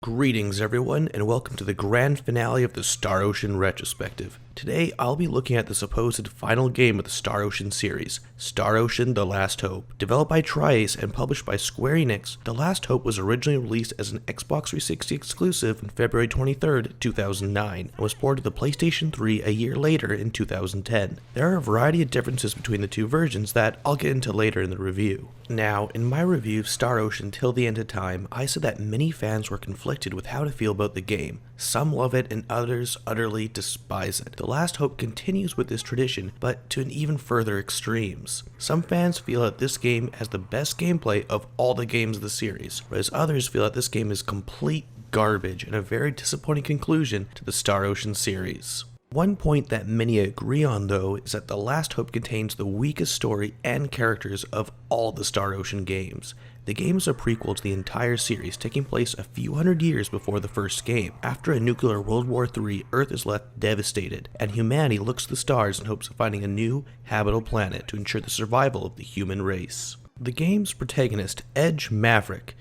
Greetings everyone, and welcome to the grand finale of the Star Ocean Retrospective. Today, I'll be looking at the supposed final game of the Star Ocean series, Star Ocean: The Last Hope. Developed by Tri-Ace and published by Square Enix, The Last Hope was originally released as an Xbox 360 exclusive on February 23, 2009, and was ported to the PlayStation 3 a year later in 2010. There are a variety of differences between the two versions that I'll get into later in the review. Now, in my review of Star Ocean Till the End of Time, I said that many fans were conflicted with how to feel about the game. Some love it and others utterly despise it. The Last Hope continues with this tradition, but to an even further extremes. Some fans feel that this game has the best gameplay of all the games of the series, whereas others feel that this game is complete garbage and a very disappointing conclusion to the Star Ocean series. One point that many agree on, though, is that The Last Hope contains the weakest story and characters of all the Star Ocean games. The game is a prequel to the entire series, taking place a few hundred years before the first game. After a nuclear World War III, Earth is left devastated, and humanity looks to the stars in hopes of finding a new, habitable planet to ensure the survival of the human race. The game's protagonist, Edge Maverick,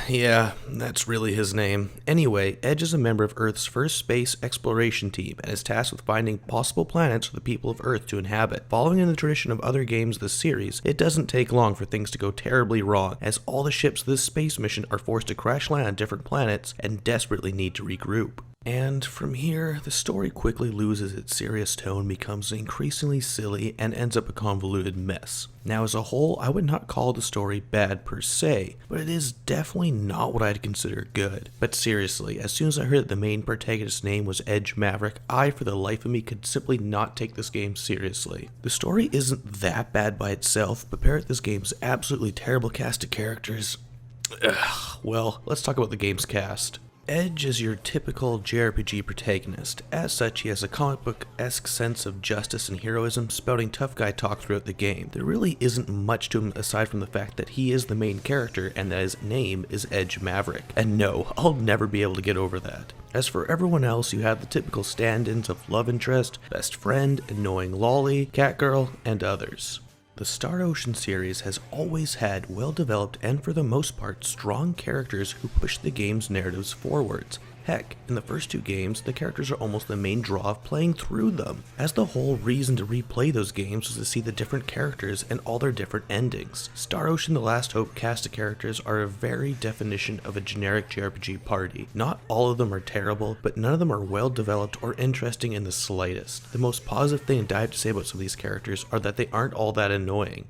yeah, that's really his name. Anyway, Edge is a member of Earth's first space exploration team and is tasked with finding possible planets for the people of Earth to inhabit. Following in the tradition of other games of the series, it doesn't take long for things to go terribly wrong, as all the ships of this space mission are forced to crash land on different planets and desperately need to regroup. And from here, the story quickly loses its serious tone, becomes increasingly silly, and ends up a convoluted mess. Now as a whole, I would not call the story bad per se, but it is definitely not what I'd consider good. But seriously, as soon as I heard that the main protagonist's name was Edge Maverick, I for the life of me could simply not take this game seriously. The story isn't that bad by itself, but paired with this game's absolutely terrible cast of characters, well, let's talk about the game's cast. Edge is your typical JRPG protagonist. As such, he has a comic book-esque sense of justice and heroism, spouting tough guy talk throughout the game. There really isn't much to him aside from the fact that he is the main character and that his name is Edge Maverick. And no, I'll never be able to get over that. As for everyone else, you have the typical stand-ins of love interest, best friend, annoying lolly, catgirl, and others. The Star Ocean series has always had well-developed and for the most part strong characters who push the game's narratives forwards. Heck, in the first two games, the characters are almost the main draw of playing through them, as the whole reason to replay those games was to see the different characters and all their different endings. Star Ocean: The Last Hope cast of characters are a very definition of a generic JRPG party. Not all of them are terrible, but none of them are well developed or interesting in the slightest. The most positive thing I have to say about some of these characters are that they aren't all that annoying.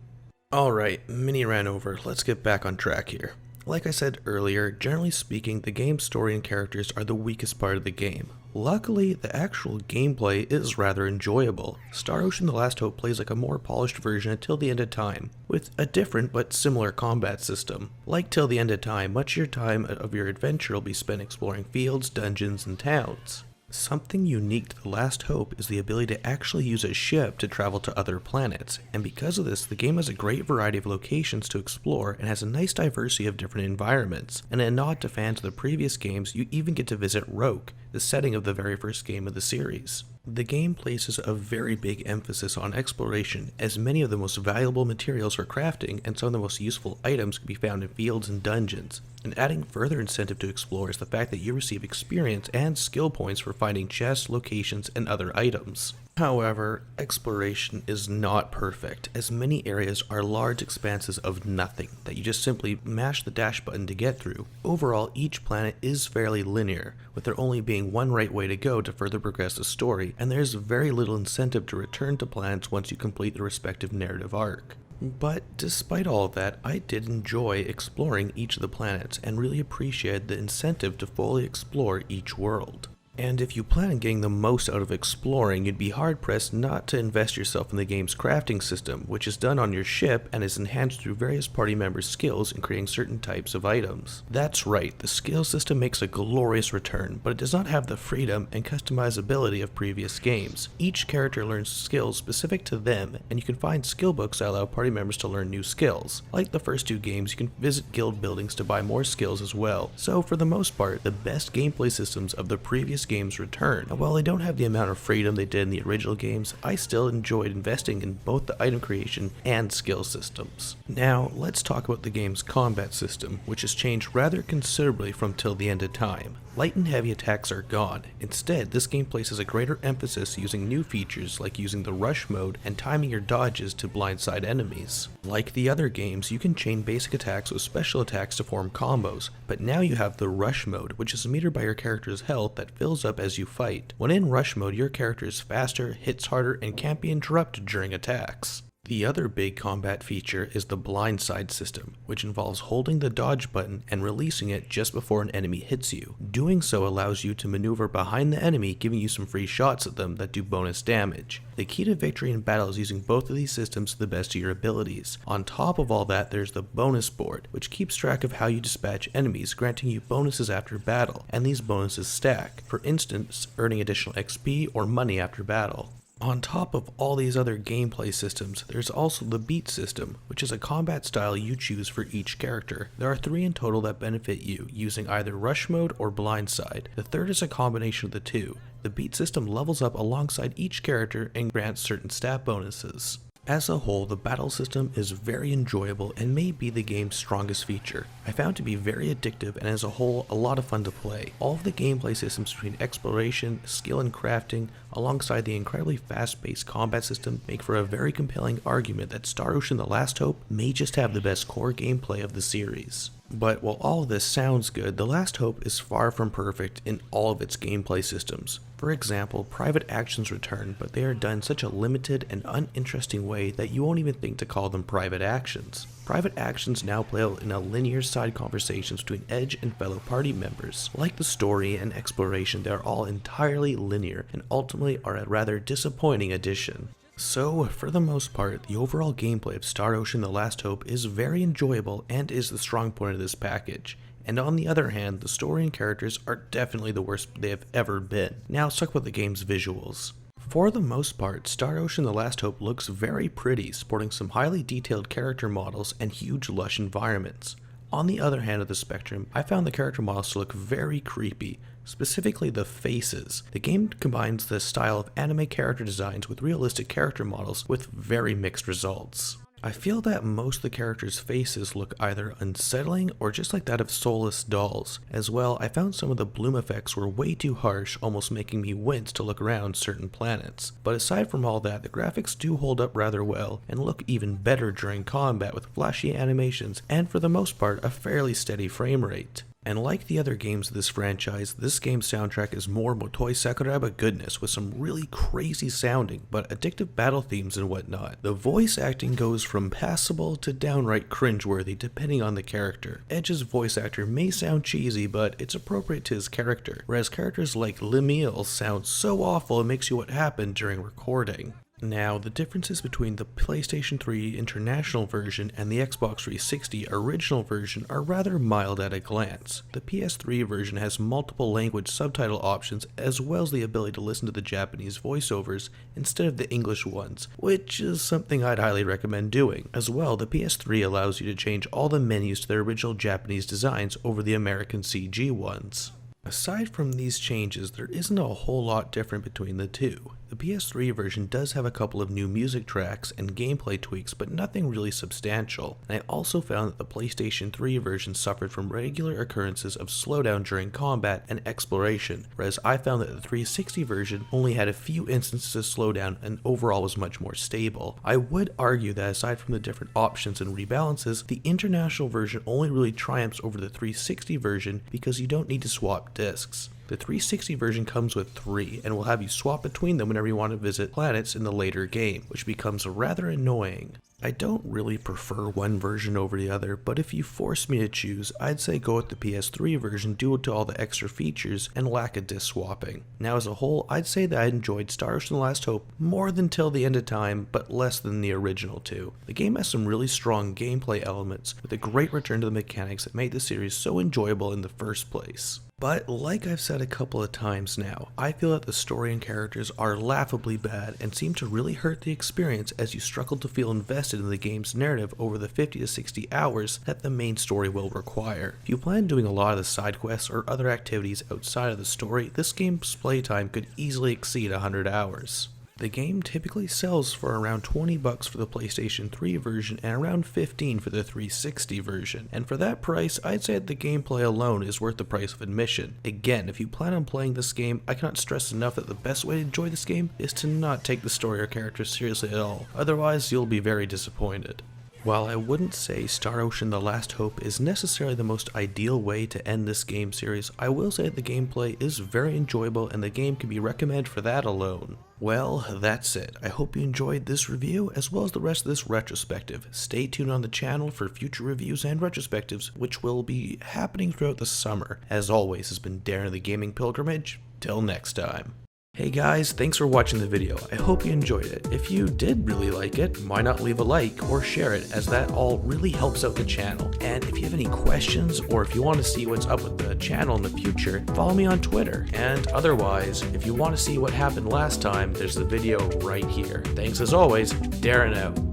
Alright, mini ran over, let's get back on track here. Like I said earlier, generally speaking, the game's story and characters are the weakest part of the game. Luckily, the actual gameplay is rather enjoyable. Star Ocean: The Last Hope plays like a more polished version of Till the End of Time, with a different but similar combat system. Like Till the End of Time, much of your time of your adventure will be spent exploring fields, dungeons, and towns. Something unique to The Last Hope is the ability to actually use a ship to travel to other planets, and because of this, the game has a great variety of locations to explore and has a nice diversity of different environments. And in a nod to fans of the previous games, you even get to visit Roke, the setting of the very first game of the series. The game places a very big emphasis on exploration, as many of the most valuable materials for crafting and some of the most useful items can be found in fields and dungeons. And adding further incentive to explore is the fact that you receive experience and skill points for finding chests, locations, and other items. However, exploration is not perfect, as many areas are large expanses of nothing that you just simply mash the dash button to get through. Overall, each planet is fairly linear, with there only being one right way to go to further progress the story, and there is very little incentive to return to planets once you complete the respective narrative arc. But despite all of that, I did enjoy exploring each of the planets and really appreciated the incentive to fully explore each world. And if you plan on getting the most out of exploring, you'd be hard-pressed not to invest yourself in the game's crafting system, which is done on your ship and is enhanced through various party members' skills in creating certain types of items. That's right, the skill system makes a glorious return, but it does not have the freedom and customizability of previous games. Each character learns skills specific to them, and you can find skill books that allow party members to learn new skills. Like the first two games, you can visit guild buildings to buy more skills as well. So for the most part, the best gameplay systems of the previous previous games return. And while they don't have the amount of freedom they did in the original games, I still enjoyed investing in both the item creation and skill systems. Now, let's talk about the game's combat system, which has changed rather considerably from Till the End of Time. Light and heavy attacks are gone. Instead, this game places a greater emphasis using new features like using the rush mode and timing your dodges to blindside enemies. Like the other games, you can chain basic attacks with special attacks to form combos, but now you have the rush mode, which is metered by your character's health that fills up as you fight. When in rush mode, your character is faster, hits harder, and can't be interrupted during attacks. The other big combat feature is the blindside system, which involves holding the dodge button and releasing it just before an enemy hits you. Doing so allows you to maneuver behind the enemy, giving you some free shots at them that do bonus damage. The key to victory in battle is using both of these systems to the best of your abilities. On top of all that, there's the bonus board, which keeps track of how you dispatch enemies, granting you bonuses after battle, and these bonuses stack. For instance, earning additional XP or money after battle. On top of all these other gameplay systems, there's also the beat system, which is a combat style you choose for each character. There are 3 in total that benefit you, using either rush mode or blindside. The third is a combination of the two. The beat system levels up alongside each character and grants certain stat bonuses. As a whole, the battle system is very enjoyable and may be the game's strongest feature. I found it to be very addictive and as a whole a lot of fun to play. All of the gameplay systems between exploration, skill and crafting, alongside the incredibly fast-paced combat system make for a very compelling argument that Star Ocean: The Last Hope may just have the best core gameplay of the series. But while all of this sounds good, The Last Hope is far from perfect in all of its gameplay systems. For example, private actions return, but they are done in such a limited and uninteresting way that you won't even think to call them private actions. Private actions now play out in a linear side conversations between Edge and fellow party members. Like the story and exploration, they are all entirely linear and ultimately are a rather disappointing addition. So, for the most part, the overall gameplay of Star Ocean: The Last Hope is very enjoyable and is the strong point of this package. And on the other hand, the story and characters are definitely the worst they have ever been. Now let's talk about the game's visuals. For the most part, Star Ocean: The Last Hope looks very pretty, sporting some highly detailed character models and huge lush environments. On the other hand of the spectrum, I found the character models to look very creepy, specifically the faces. The game combines the style of anime character designs with realistic character models with very mixed results. I feel that most of the characters' faces look either unsettling or just like that of soulless dolls. As well, I found some of the bloom effects were way too harsh, almost making me wince to look around certain planets. But aside from all that, the graphics do hold up rather well and look even better during combat with flashy animations and for the most part a fairly steady frame rate. And like the other games of this franchise, this game's soundtrack is more Motoi Sakuraba goodness with some really crazy sounding but addictive battle themes and whatnot. The voice acting goes from passable to downright cringeworthy depending on the character. Edge's voice actor may sound cheesy, but it's appropriate to his character, whereas characters like Lemuel sound so awful it makes you what happened during recording. Now, the differences between the PlayStation 3 International version and the Xbox 360 original version are rather mild at a glance. The PS3 version has multiple language subtitle options as well as the ability to listen to the Japanese voiceovers instead of the English ones, which is something I'd highly recommend doing. As well, the PS3 allows you to change all the menus to their original Japanese designs over the American CG ones. Aside from these changes, there isn't a whole lot different between the two. The PS3 version does have a couple of new music tracks and gameplay tweaks, but nothing really substantial. And I also found that the PlayStation 3 version suffered from regular occurrences of slowdown during combat and exploration, whereas I found that the 360 version only had a few instances of slowdown and overall was much more stable. I would argue that aside from the different options and rebalances, the international version only really triumphs over the 360 version because you don't need to swap discs. The 360 version comes with 3 and will have you swap between them whenever you want to visit planets in the later game, which becomes rather annoying. I don't really prefer one version over the other, but if you force me to choose, I'd say go with the PS3 version due to all the extra features and lack of disc swapping. Now as a whole, I'd say that I enjoyed Star Ocean: The Last Hope more than Till the End of Time, but less than the original two. The game has some really strong gameplay elements, with a great return to the mechanics that made the series so enjoyable in the first place. But like I've said a couple of times now, I feel that the story and characters are laughably bad and seem to really hurt the experience as you struggle to feel invested in the game's narrative over the 50 to 60 hours that the main story will require. If you plan doing a lot of the side quests or other activities outside of the story, this game's playtime could easily exceed 100 hours. The game typically sells for around $20 for the PlayStation 3 version and around $15 for the 360 version, and for that price, I'd say that the gameplay alone is worth the price of admission. Again, if you plan on playing this game, I cannot stress enough that the best way to enjoy this game is to not take the story or characters seriously at all, otherwise you'll be very disappointed. While I wouldn't say Star Ocean: The Last Hope is necessarily the most ideal way to end this game series, I will say that the gameplay is very enjoyable and the game can be recommended for that alone. Well, that's it. I hope you enjoyed this review as well as the rest of this retrospective. Stay tuned on the channel for future reviews and retrospectives, which will be happening throughout the summer. As always, has been Darren of the Gaming Pilgrimage. Till next time. Hey guys, thanks for watching the video. I hope you enjoyed it. If you did really like it, why not leave a like or share it, as that all really helps out the channel. And if you have any questions or if you want to see what's up with the channel in the future, follow me on Twitter. And otherwise, if you want to see what happened last time, there's the video right here. Thanks as always, Darren out.